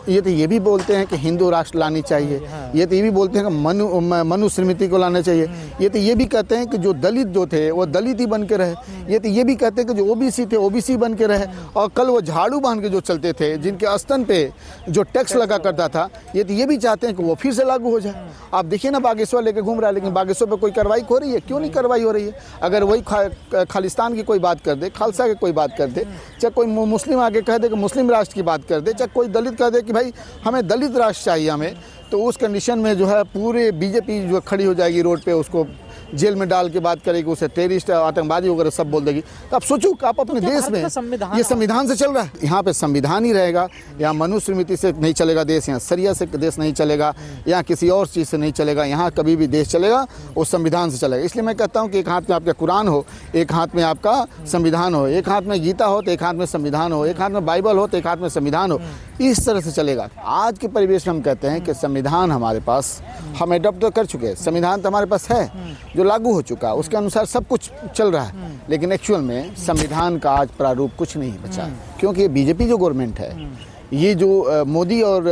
ये तो ये भी बोलते हैं कि हिंदू राष्ट्र लानी चाहिए, ये तो ये भी बोलते हैं कि मनुस्मृति को लाना चाहिए, ये तो ये भी कहते हैं कि जो दलित जो थे वो दलित ही बन के रहे, ये तो ये भी कहते हैं कि जो ओबीसी थे ओबीसी बन के रहे, और कल वो झाड़ू बांध के जो चलते थे जिनके स्तन पे जो टैक्स लगा करता था, ये तो ये भी चाहते हैं कि वो फिर से लागू हो जाए। आप देखिए ना, बागेश्वर लेके घूम रहा है, लेकिन बागेश्वर पे कोई कार्रवाई हो रही है? क्यों नहीं कार्रवाई हो रही है? अगर वही खालिस्तान की कोई बात कर दे, खालसा की कोई बात कर दे, चाहे कोई मुस्लिम आगे कह दे कि मुस्लिम राष्ट्र की बात कर दे, चाहे कोई दलित कह दे कि भाई हमें दलित राष्ट्र चाहिए हमें, तो उस कंडीशन में जो है पूरे बीजेपी जो खड़ी हो जाएगी रोड पे, उसको जेल में डाल के बात करेगी, उसे टेररिस्ट आतंकवादी वगैरह सब बोल देगी। तो आप सोचो कि आप अपने देश में ये संविधान से चल रहा है, यहाँ पे संविधान ही रहेगा, यहाँ मनुस्मृति से नहीं चलेगा देश, यहाँ शरिया से देश नहीं चलेगा, यहाँ किसी और चीज़ से नहीं चलेगा, यहाँ कभी भी देश चलेगा वो संविधान से चलेगा। इसलिए मैं कहता हूँ कि एक हाथ में आपका कुरान हो, एक हाथ में आपका संविधान हो, एक हाथ में गीता हो तो एक हाथ में संविधान हो, एक हाथ में बाइबल हो तो एक हाथ में संविधान हो, इस तरह से चलेगा। आज के परिवेश में हम कहते हैं कि संविधान हमारे पास, हम एडॉप्ट तो कर चुके हैं, संविधान तो हमारे पास है जो लागू हो चुका, उसके अनुसार सब कुछ चल रहा है, लेकिन एक्चुअल में संविधान का आज प्रारूप कुछ नहीं बचा, क्योंकि बीजेपी जो गवर्नमेंट है, ये जो मोदी और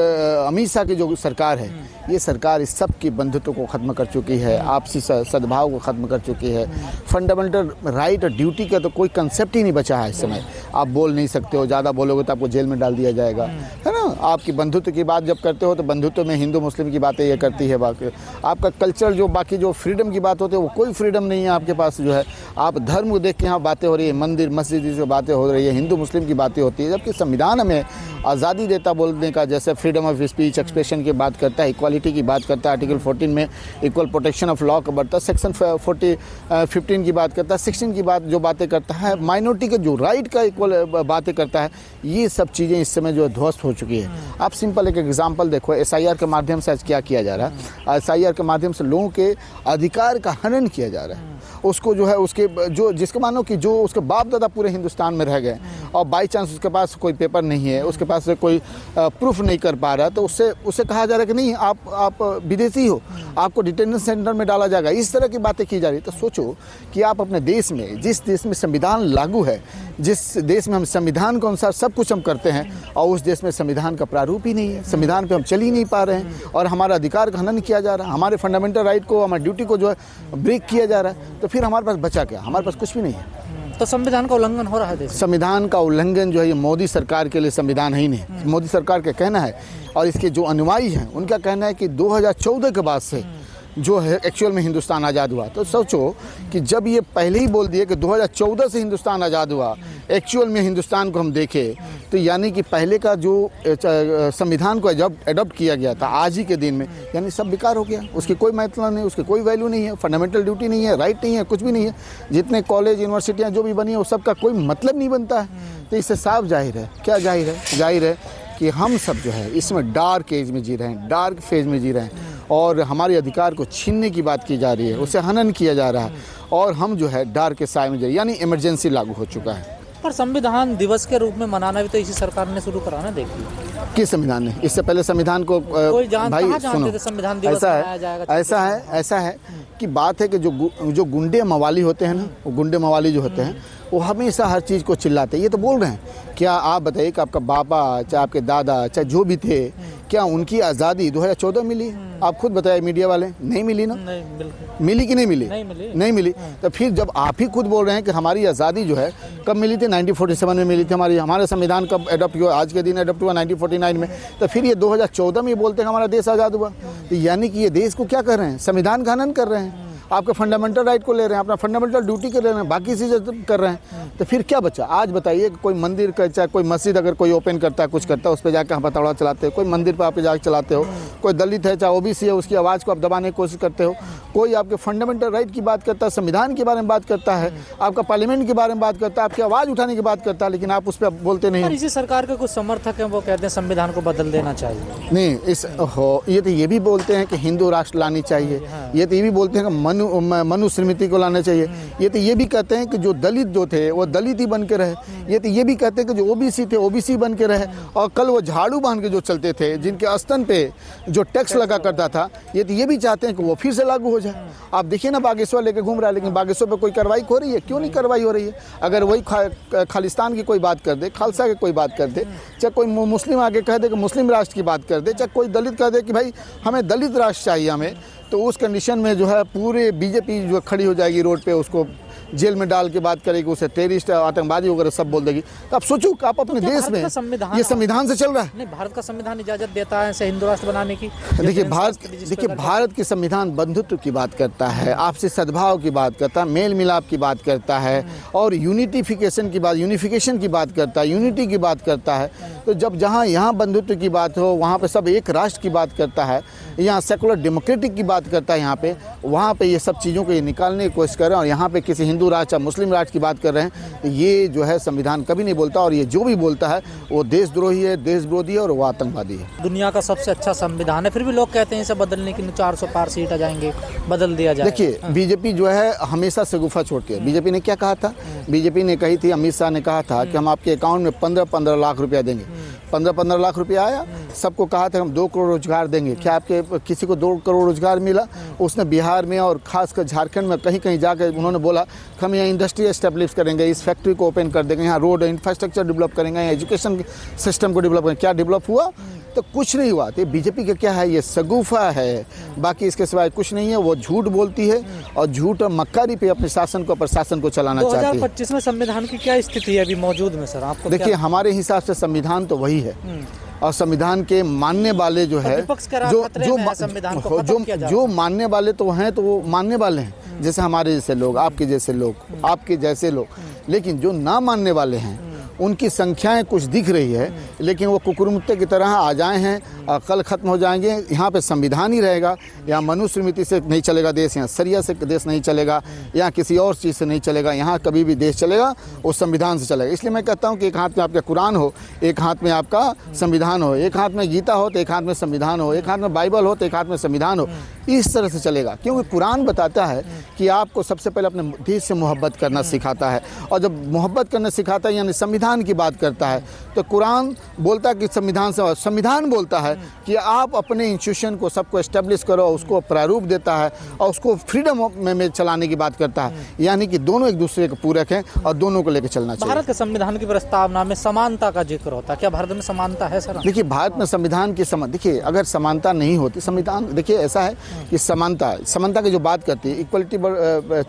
अमित शाह की जो सरकार है, ये सरकार इस सब की बंधुत्व को ख़त्म कर चुकी है, आपसी सद्भाव को ख़त्म कर चुकी है। फंडामेंटल राइट और ड्यूटी का तो कोई कंसेप्ट ही नहीं बचा है इस समय। आप बोल नहीं सकते हो, ज़्यादा बोलोगे तो आपको जेल में डाल दिया जाएगा, है ना। आपकी बंधुत्व की बात जब करते हो तो बंधुत्व में हिंदू मुस्लिम की बातें ये करती है, बाकी आपका कल्चर जो बाकी जो फ्रीडम की बात होती है वो कोई फ्रीडम नहीं है आपके पास। जो है आप धर्म को देख के यहाँ बातें हो रही है, मंदिर मस्जिद से बातें हो रही है, हिंदू मुस्लिम की बातें होती है, जबकि संविधान हमें आज़ादी देता बोलने का, जैसे फ्रीडम ऑफ स्पीच एक्सप्रेशन की बात करता है, इक्वालिटी की बात करता है, आर्टिकल 14 में इक्वल प्रोटेक्शन ऑफ लॉ का बढ़ता है, सेक्शन 15 की बात करता है, 16 की बात जो बातें करता है, माइनॉरिटी के जो राइट का इक्वल बातें करता है, ये सब चीज़ें इस समय जो है ध्वस्त हो चुकी है। आप सिंपल एक एग्जांपल देखो, SIR के माध्यम से आज क्या किया जा रहा है, SIR के माध्यम से लोगों के अधिकार का हनन किया जा रहा है। उसको जो है उसके जो जिसके मानो कि जो उसके बाप दादा पूरे हिंदुस्तान में रह गए और बाई चांस उसके पास कोई पेपर नहीं है, उसके पास कोई प्रूफ नहीं कर पा रहा, तो उससे कहा जा रहा है कि नहीं आप विदेशी हो, आपको डिटेंशन सेंटर में डाला जाएगा, इस तरह की बातें की जा रही। तो सोचो कि आप अपने देश में, जिस देश में संविधान लागू है, जिस देश में हम संविधान के अनुसार सब कुछ हम करते हैं, और उस देश में संविधान का प्रारूप ही नहीं है, संविधान पे हम चल ही नहीं पा रहे हैं, और हमारा अधिकार का हनन किया जा रहा है, हमारे फंडामेंटल राइट को, हमारी ड्यूटी को जो है ब्रेक किया जा रहा है। तो फिर हमारे पास बचा क्या? हमारे पास कुछ भी नहीं है। तो संविधान का उल्लंघन हो रहा है देश। संविधान का उल्लंघन जो है ये मोदी सरकार के लिए संविधान ही नहीं, मोदी सरकार का कहना है, और इसके जो अनुयायी हैं उनका कहना है कि 2014 के बाद से जो है एक्चुअल में हिंदुस्तान आज़ाद हुआ। तो सोचो कि जब ये पहले ही बोल दिए कि 2014 से हिंदुस्तान आज़ाद हुआ, एक्चुअल में हिंदुस्तान को हम देखें तो यानी कि पहले का जो संविधान को एडॉप्ट किया गया था आज ही के दिन में, यानी सब बेकार हो गया, उसकी कोई मतलब नहीं, उसकी कोई वैल्यू नहीं है, फंडामेंटल ड्यूटी नहीं है, राइट नहीं है, कुछ भी नहीं है। जितने कॉलेज यूनिवर्सिटियाँ जो भी बनी है वो सबका कोई मतलब नहीं बनता है। तो इससे साफ जाहिर है, क्या जाहिर है? जाहिर है कि हम सब जो है इसमें डार्क एज में जी रहे हैं, डार्क फेज में जी रहे हैं, और हमारे अधिकार को छीनने की बात की जा रही है, उसे हनन किया जा रहा है, और हम जो है डार्क के साए में, यानी इमरजेंसी लागू हो चुका है। पर संविधान दिवस के रूप में मनाना भी तो इसी सरकार ने शुरू करा ना। देखिए किस संविधान ने? इससे पहले संविधान को भाई सुनो, संविधान दिवस ऐसा है कि बात है कि जो गुंडे मवाली होते हैं ना, वो गुंडे मवाली जो होते हैं वो हमेशा हर चीज़ को चिल्लाते हैं। ये तो बोल रहे हैं, क्या आप बताइए कि आपका बाबा चाहे आपके दादा चाहे जो भी थे, क्या उनकी आज़ादी 2014 मिली? आप खुद बताइए, मीडिया वाले, नहीं मिली ना? नहीं, बिल्कुल मिली कि नहीं मिली? नहीं मिली। तो फिर जब आप ही खुद बोल रहे हैं कि हमारी आज़ादी जो है कब मिली थी? 1947 में मिली थी। हमारा संविधान कब एडॉप्ट हुआ? आज के दिन एडॉप्ट हुआ 1949 में। तो फिर ये 2014 में बोलते हैं हमारा देश आज़ाद हुआ। तो यानी कि ये देश को क्या कर रहे हैं? संविधान का हनन कर रहे हैं, आपके फंडामेंटल राइट को ले रहे हैं, अपना फंडामेंटल ड्यूटी कर रहे हैं, बाकी चीज़ें कर रहे हैं। तो फिर क्या बचा? आज बताइए, कोई मंदिर का चाहे कोई मस्जिद अगर कोई ओपन करता है, कुछ करता है, उस पर जाकर हम हथौड़ा चलाते हो, कोई मंदिर पर आप जाकर चलाते हो, कोई दलित है चाहे ओबीसी है उसकी आवाज़ को आप दबाने की कोशिश करते हो, कोई आपके फंडामेंटल राइट की बात करता है, संविधान के बारे में बात करता है, आपका पार्लियामेंट के बारे में बात करता है, आपकी आवाज़ उठाने की बात करता है, लेकिन आप उस पर बोलते नहीं। इसी सरकार के कुछ समर्थक हैं, वो कहते हैं संविधान को बदल देना चाहिए। नहीं, ये तो ये भी बोलते हैं कि हिंदू राष्ट्र लानी चाहिए, ये तो ये भी बोलते हैं कि मनुस्मृति को लाना चाहिए, ये तो ये भी कहते हैं कि जो दलित जो थे वो दलित ही बन के रहे, ये तो ये भी कहते हैं कि जो ओबीसी थे ओबीसी बन के रहे, और कल वो झाड़ू बांध के जो चलते थे जिनके स्तन पे जो टैक्स लगा करता था, ये तो ये भी चाहते हैं कि वो फिर से लागू हो जाए। है। आप देखिए ना, बागेश्वर लेके घूम रहा है, लेकिन बागेश्वर पे कोई कार्रवाई हो रही है? क्यों नहीं कार्रवाई हो रही है? अगर वही खालिस्तान की कोई बात कर दे, खालसा की कोई बात कर दे, चाहे कोई मुस्लिम आके कह दे कि मुस्लिम राष्ट्र की बात कर दे, चाहे कोई दलित कह दे कि भाई हमें दलित राष्ट्र चाहिए हमें, तो उस कंडीशन में जो है पूरे बीजेपी जो खड़ी हो जाएगी रोड पे, उसको जेल में डाल के बात करेगी, उसे टेररिस्ट आतंकवादी वगैरह सब बोल देगी। तो आप सोचो कि आप अपने देश में, ये संविधान से चल रहा है। नहीं, भारत का संविधान इजाजत देता है ऐसे हिंदू राष्ट्र बनाने की? देखिए भारत की संविधान बंधुत्व की बात करता है, आपसी सद्भाव की बात करता है, मेल मिलाप की बात करता है, और यूनिफिकेशन की बात करता है, यूनिटी की बात करता है। तो जब जहाँ यहाँ बंधुत्व की बात हो, वहाँ पे सब एक राष्ट्र की बात करता है, यहाँ सेकुलर डेमोक्रेटिक की बात करता है, यहाँ पे वहाँ पे ये सब चीज़ों को ये निकालने की कोशिश कर रहे हैं, और यहाँ पे किसी हिंदू राष्ट्र या मुस्लिम राष्ट्र की बात कर रहे हैं। ये जो है संविधान कभी नहीं बोलता, और ये जो भी बोलता है वो देशद्रोही है, देश विरोधी है, और वो आतंकवादी है। दुनिया का सबसे अच्छा संविधान है, फिर भी लोग कहते हैं इसे बदलने की 400 पार सीट आ जाएंगे, बदल दिया जाए। देखिए बीजेपी जो है हमेशा शगुफा छोड़ती है। बीजेपी ने क्या कहा था? बीजेपी ने कही थी, अमित शाह ने कहा था कि हम आपके अकाउंट में 15-15 लाख रुपया देंगे। 15-15 लाख रुपया आया, सबको कहा था हम 2 करोड़ रोजगार देंगे। क्या आपके किसी को 2 करोड़ रोजगार मिला? उसने बिहार में और खासकर झारखंड में कहीं कहीं जाकर उन्होंने बोला कि हम यहाँ इंडस्ट्री एस्टेब्लिश करेंगे, इस फैक्ट्री को ओपन कर देंगे, यहाँ रोड इंफ्रास्ट्रक्चर डेवलप करेंगे, यहाँ एजुकेशन सिस्टम को डेवलप करेंगे। क्या डेवलप हुआ? तो कुछ नहीं हुआ। तो बीजेपी का क्या है? ये शगुफा है, बाकी इसके सिवाय कुछ नहीं है। वो झूठ बोलती है और झूठ और मक्कारी पे अपने शासन को, प्रशासन को चलाना चाहती है। 2025 में संविधान की क्या स्थिति है अभी मौजूद में सर? आपको देखिए हमारे हिसाब से संविधान तो वही है, और संविधान के मानने वाले जो है, जो मानने वाले तो हैं, तो वो मानने वाले हैं, जैसे हमारे जैसे लोग, आपके जैसे लोग, आपके जैसे लोग। लेकिन जो ना मानने वाले हैं उनकी संख्याएं कुछ दिख रही है, लेकिन वो कुकुरमुत्ते की तरह आ जाए हैं, कल खत्म हो जाएंगे। यहाँ पे संविधान ही रहेगा, यहाँ मनुस्मृति से नहीं चलेगा देश, यहाँ शरिया से देश नहीं चलेगा, यहाँ किसी और चीज़ से नहीं चलेगा। यहाँ कभी भी देश चलेगा वो संविधान से चलेगा। इसलिए मैं कहता हूँ कि एक हाथ में आपका कुरान हो, एक हाथ में आपका संविधान हो, एक हाथ में गीता हो तो एक हाथ में संविधान हो, एक हाथ में बाइबल हो तो एक हाथ में संविधान हो। इस तरह से चलेगा, क्योंकि कुरान बताता है कि आपको सबसे पहले अपने देश से मोहब्बत करना सिखाता है, और जब मोहब्बत करना सिखाता है यानी संविधान की बात करता है, तो कुरान बोलता है कि संविधान बोलता है कि आप अपने इंस्टीट्यूशन को सबको एस्टेब्लिश करो, उसको प्रारूप देता है, और उसको फ्रीडम में चलाने की बात करता है। यानी कि दोनों एक दूसरे के पूरक हैं और दोनों को लेकर चलना चाहिए। भारत के संविधान की प्रस्तावना में समानता का जिक्र होता है, क्या भारत में समानता है सर? देखिए भारत में संविधान की देखिए अगर समानता नहीं होती, संविधान देखिए ऐसा है कि समानता की जो बात करती है, इक्वलिटी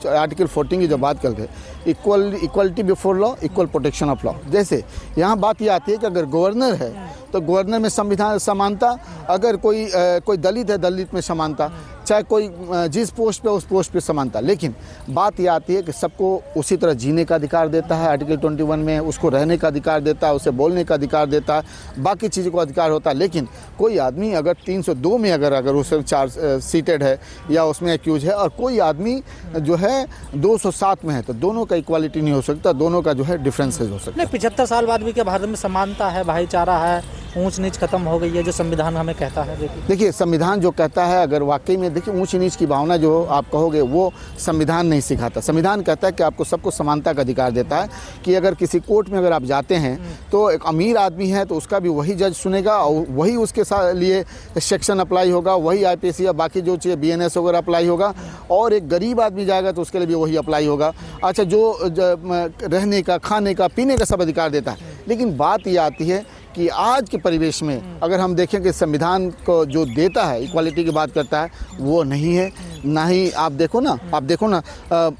आर्टिकल 14 की जो बात करते हैं, equality before law, equal protection of law. जैसे यहाँ बात ये आती है कि अगर गवर्नर है तो गवर्नर में संविधान समानता, अगर कोई दलित है दलित में समानता, चाहे कोई जिस पोस्ट पे उस पोस्ट पे समानता। लेकिन बात ये आती है कि सबको उसी तरह जीने का अधिकार देता है आर्टिकल 21 में, उसको रहने का अधिकार देता है, उसे बोलने का अधिकार देता है, बाकी चीज़ों को अधिकार होता है। लेकिन कोई आदमी अगर 302 में अगर उसे चार्ज सीटेड है या उसमें एक्यूज है, और कोई आदमी जो है 207 में है, तो दोनों का इक्वालिटी नहीं हो सकता, दोनों का जो है डिफरेंसेज हो सकता है। नहीं, 75 साल बाद भी क्या भारत में समानता है, भाईचारा है, ऊंच नीच खत्म हो गई है जो संविधान हमें कहता है? देखिए संविधान जो कहता है, अगर वाकई में देखिए ऊंच नीच की भावना जो आप कहोगे वो संविधान नहीं सिखाता। संविधान कहता है कि आपको सबको समानता का अधिकार देता है, कि अगर किसी कोर्ट में अगर आप जाते हैं तो एक अमीर आदमी है तो उसका भी वही जज सुनेगा, और वही उसके लिए सेक्शन अप्लाई होगा, वही IPC या बाकी जो चीज़ BNS वगैरह अप्लाई होगा, और एक गरीब आदमी जाएगा तो उसके लिए भी वही अप्लाई होगा। अच्छा, जो रहने का, खाने का, पीने का सब अधिकार देता है। लेकिन बात ये आती है कि आज के परिवेश में अगर हम देखें कि संविधान को जो देता है, इक्वालिटी की बात करता है, वो नहीं है। ना ही आप देखो ना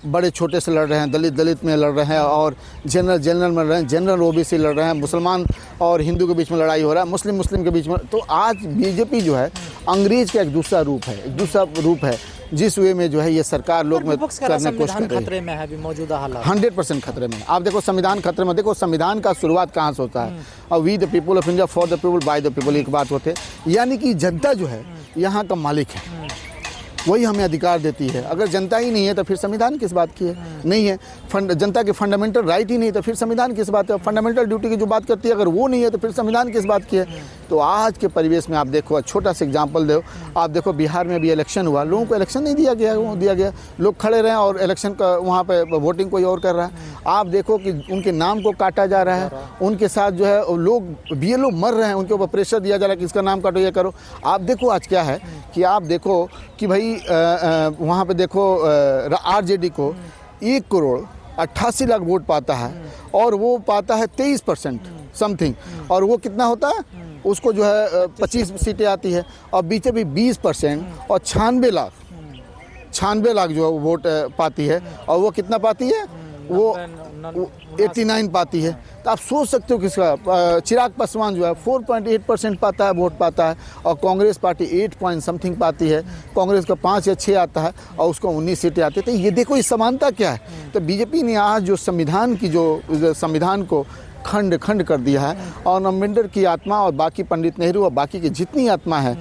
बड़े छोटे से लड़ रहे हैं, दलित में लड़ रहे हैं, और जनरल में लड़ रहे हैं, जनरल OBC लड़ रहे हैं, मुसलमान और हिंदू के बीच में लड़ाई हो रहा है, मुस्लिम के बीच में। तो आज बीजेपी जो है अंग्रेज का एक दूसरा रूप है, जिस वे में जो है ये सरकार लोग में करने की कोशिश कर रही है। खतरे में है अभी मौजूदा हालात, 100% खतरे में। आप देखो संविधान खतरे में, देखो संविधान का शुरुआत कहाँ से होता है, और we the people of India for the people by the people, एक बात होते हैं, यानी कि जनता जो है यहाँ का मालिक है, वही हमें अधिकार देती है। अगर जनता ही नहीं है तो फिर संविधान किस बात की है? नहीं है। जनता के फंडामेंटल राइट ही नहीं तो फिर संविधान किस बात है? फंडामेंटल ड्यूटी की जो बात करती है अगर वो नहीं है तो फिर संविधान किस बात की है? तो आज के परिवेश में आप देखो, छोटा सा एग्जांपल दो, आप देखो बिहार में भी इलेक्शन हुआ, लोगों को इलेक्शन नहीं दिया गया, लोग खड़े रहे और इलेक्शन का वहाँ पे वोटिंग कोई और कर रहा है। आप देखो कि उनके नाम को काटा जा रहा है, उनके साथ जो है लोग BLO मर रहे हैं, उनके ऊपर प्रेशर दिया जा रहा है कि इसका नाम काटो, ये करो। आप देखो आज क्या है कि आप देखो कि भाई वहाँ पे देखो RJD को 1,88,00,000 वोट पाता है और वो पाता है 23% समथिंग, और वो कितना होता है, उसको जो है 25 सीटें आती है, और BJP 20% और 96 लाख जो वोट पाती है, और वो कितना पाती है, वो 89 पाती है। तो आप सोच सकते हो किसका, चिराग पासवान जो है 4.8% पाता है, वोट पाता है, और कांग्रेस पार्टी 8 पॉइंट समथिंग पाती है, कांग्रेस का 5 या 6 आता है और उसको 19 सीटें आती है। तो ये देखो, ये समानता क्या है। तो BJP ने आज जो संविधान की जो संविधान को खंड खंड कर दिया है, और अम्बेडकर की आत्मा और बाकी पंडित नेहरू और बाकी की जितनी आत्मा है,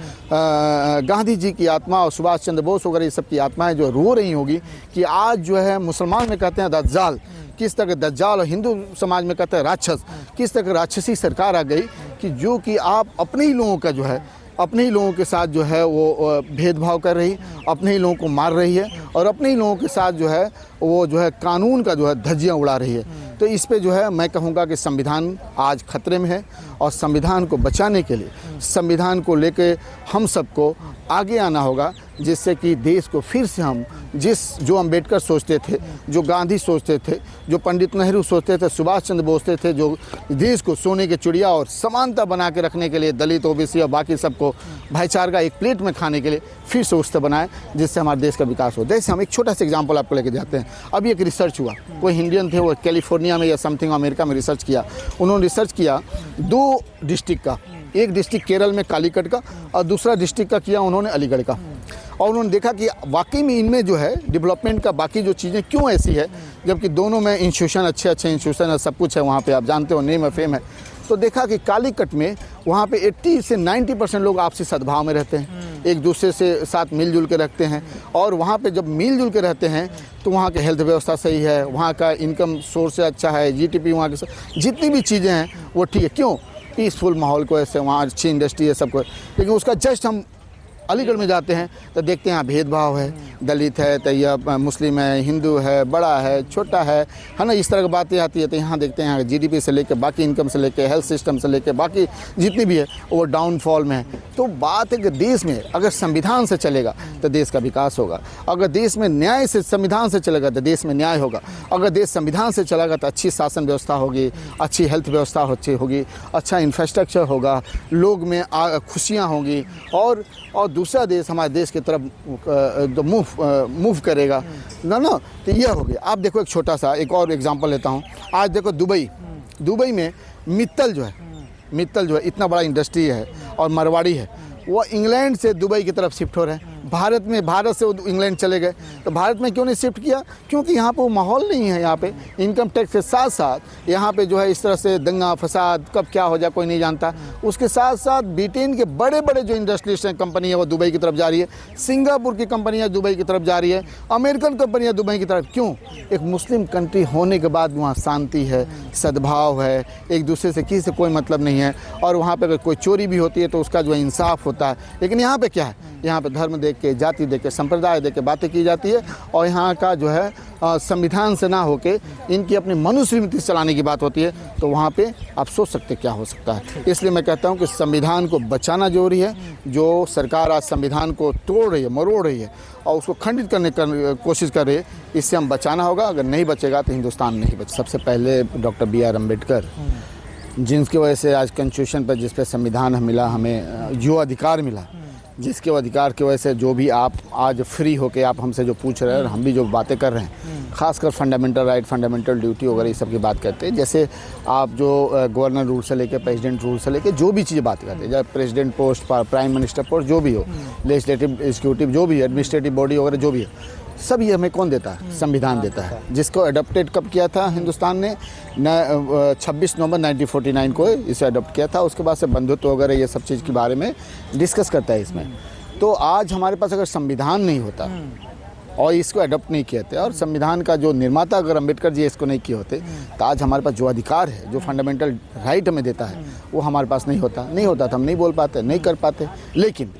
गांधी जी की आत्मा और सुभाष चंद्र बोस वगैरह ये सब की आत्माएं जो रो रही होगी कि आज जो है मुसलमान में कहते हैं दज्जाल, किस तरह दज्जाल, और हिंदू समाज में कहते हैं राक्षस, किस तरह राक्षसी सरकार आ गई कि जो कि आप अपने ही लोगों का जो है, अपने ही लोगों के साथ जो है वो भेदभाव कर रही, अपने ही लोगों को मार रही है, और अपने ही लोगों के साथ जो है वो जो है कानून का जो है धज्जियाँ उड़ा रही है। तो इस पे जो है मैं कहूँगा कि संविधान आज खतरे में है, और संविधान को बचाने के लिए, संविधान को लेके हम सबको आगे आना होगा, जिससे कि देश को फिर से हम जो अम्बेडकर सोचते थे, जो गांधी सोचते थे, जो पंडित नेहरू सोचते थे, सुभाष चंद्र बोस थे, जो देश को सोने की चिड़िया और समानता बना के रखने के लिए, दलित OBC और बाकी सबको भाईचारा का एक प्लेट में खाने के लिए फिर सोचते बनाए, जिससे हमारे देश का विकास हो। जैसे हम एक छोटा सा एग्जाम्पल आपको लेके जाते हैं। अभी एक रिसर्च हुआ, कोई इंडियन थे, वो कैलिफोर्निया में या समथिंग अमेरिका में रिसर्च किया। उन्होंने रिसर्च किया 2 डिस्ट्रिक्ट का, एक डिस्ट्रिक्ट केरल में कालीकट का और दूसरा डिस्ट्रिक्ट का किया उन्होंने अलीगढ़ का, और उन्होंने देखा कि वाकई में इनमें जो है डेवलपमेंट का बाकी जो चीज़ें क्यों ऐसी है, जबकि दोनों में इंस्टीट्यूशन अच्छे इंस्टीट्यूशन है, सब कुछ है वहाँ पे, आप जानते हो, नेम है, फेम है। तो देखा कि कालीकट में वहाँ पे 80 से 90% लोग आपसी सद्भाव में रहते हैं, एक दूसरे से साथ मिलजुल के रखते हैं, और वहाँ पे जब मिलजुल के रहते हैं तो वहाँ की हेल्थ व्यवस्था सही है, वहाँ का इनकम सोर्स अच्छा है, GDP वहाँ की जितनी भी चीज़ें हैं वो ठीक है। क्यों? पीसफुल माहौल को, ऐसे वहाँ अच्छी इंडस्ट्री है, सबको। लेकिन उसका जस्ट हम अलीगढ़ में जाते हैं तो देखते हैं यहाँ भेदभाव है, दलित है तो यह मुस्लिम है, हिंदू है, बड़ा है, छोटा है ना, इस तरह की बातें आती है। तो यहाँ देखते हैं यहाँ GDP से लेकर बाकी इनकम से लेकर हेल्थ सिस्टम से लेकर बाकी जितनी भी है वो डाउनफॉल में है। तो बात है कि देश में अगर संविधान से चलेगा तो देश का विकास होगा, अगर देश में न्याय से संविधान से चलेगा तो देश में न्याय होगा, अगर देश संविधान से चलेगा तो अच्छी शासन व्यवस्था होगी, अच्छी हेल्थ व्यवस्था अच्छी होगी, अच्छा इंफ्रास्ट्रक्चर होगा, लोग में खुशियाँ होंगी, और दूसरा देश हमारे देश की तरफ मूव करेगा ना। तो यह हो गया। आप देखो एक छोटा सा एक और एग्जांपल लेता हूँ। आज देखो दुबई में मित्तल जो है इतना बड़ा इंडस्ट्री है और मारवाड़ी है, वो इंग्लैंड से दुबई की तरफ शिफ्ट हो रहे हैं। भारत से वो इंग्लैंड चले गए। तो भारत में क्यों नहीं शिफ्ट किया? क्योंकि यहाँ पे वो माहौल नहीं है। यहाँ पे इनकम टैक्स के साथ साथ यहाँ पे जो है इस तरह से दंगा फसाद कब क्या हो जाए कोई नहीं जानता। उसके साथ साथ ब्रिटेन के बड़े बड़े जो इंडस्ट्रियल कंपनी है वो दुबई की तरफ जा रही है, सिंगापुर की कंपनियाँ दुबई की तरफ जा रही है, अमेरिकन कंपनियाँ दुबई की तरफ। क्यों? एक मुस्लिम कंट्री होने के बाद वहाँ शांति है, सद्भाव है, एक दूसरे से किसी से कोई मतलब नहीं है, और वहाँ पर अगर कोई चोरी भी होती है तो उसका जो है इंसाफ होता है। लेकिन यहाँ पे क्या है? यहाँ पे धर्म देख के, जाति देख के, संप्रदाय देख के बातें की जाती है, और यहाँ का जो है संविधान से ना होके इनकी अपनी मनुस्मृति चलाने की बात होती है। तो वहाँ पे आप सोच सकते क्या हो सकता है। इसलिए मैं कहता हूँ कि संविधान को बचाना जरूरी है। जो सरकार आज संविधान को तोड़ रही है, मरोड़ रही है और उसको खंडित करने की कोशिश कर रही है, इससे हम बचाना होगा। अगर नहीं बचेगा तो हिंदुस्तान नहीं बचे। सबसे पहले डॉक्टर B.R. अम्बेडकर, जिनकी वजह से आज कॉन्स्टिट्यूशन पर, जिस पर संविधान मिला, हमें जो अधिकार मिला, जिसके अधिकार की वजह से जो भी आप आज फ्री होके आप हमसे जो पूछ रहे हैं और हम भी जो बातें कर रहे हैं, खासकर फंडामेंटल राइट, फंडामेंटल ड्यूटी वगैरह ये सब की बात करते हैं। जैसे आप जो गवर्नर रूल से लेके प्रेसिडेंट रूल से लेके जो भी चीज़ें बात करते हैं, जब president post, prime minister post जो भी हो, लेजिस्लेटिव एग्जीक्यूटिव जो भी, एडमिनिस्ट्रेटिव बॉडी वगैरह जो भी है, सब ये हमें कौन देता है? संविधान देता है, जिसको अडॉप्टेड कब किया था हिंदुस्तान ने? 26 नवंबर 1949 को इसे अडॉप्ट किया था। उसके बाद से बंधुत्व वगैरह ये सब चीज़ के बारे में डिस्कस करता है इसमें। तो आज हमारे पास अगर संविधान नहीं होता और इसको अडॉप्ट नहीं किए थे, और संविधान का जो निर्माता अगर अम्बेडकर जी इसको नहीं किए होते तो आज हमारे पास जो अधिकार है, जो फंडामेंटल राइट हमें देता है, वो हमारे पास नहीं होता तो हम नहीं बोल पाते, नहीं कर पाते। लेकिन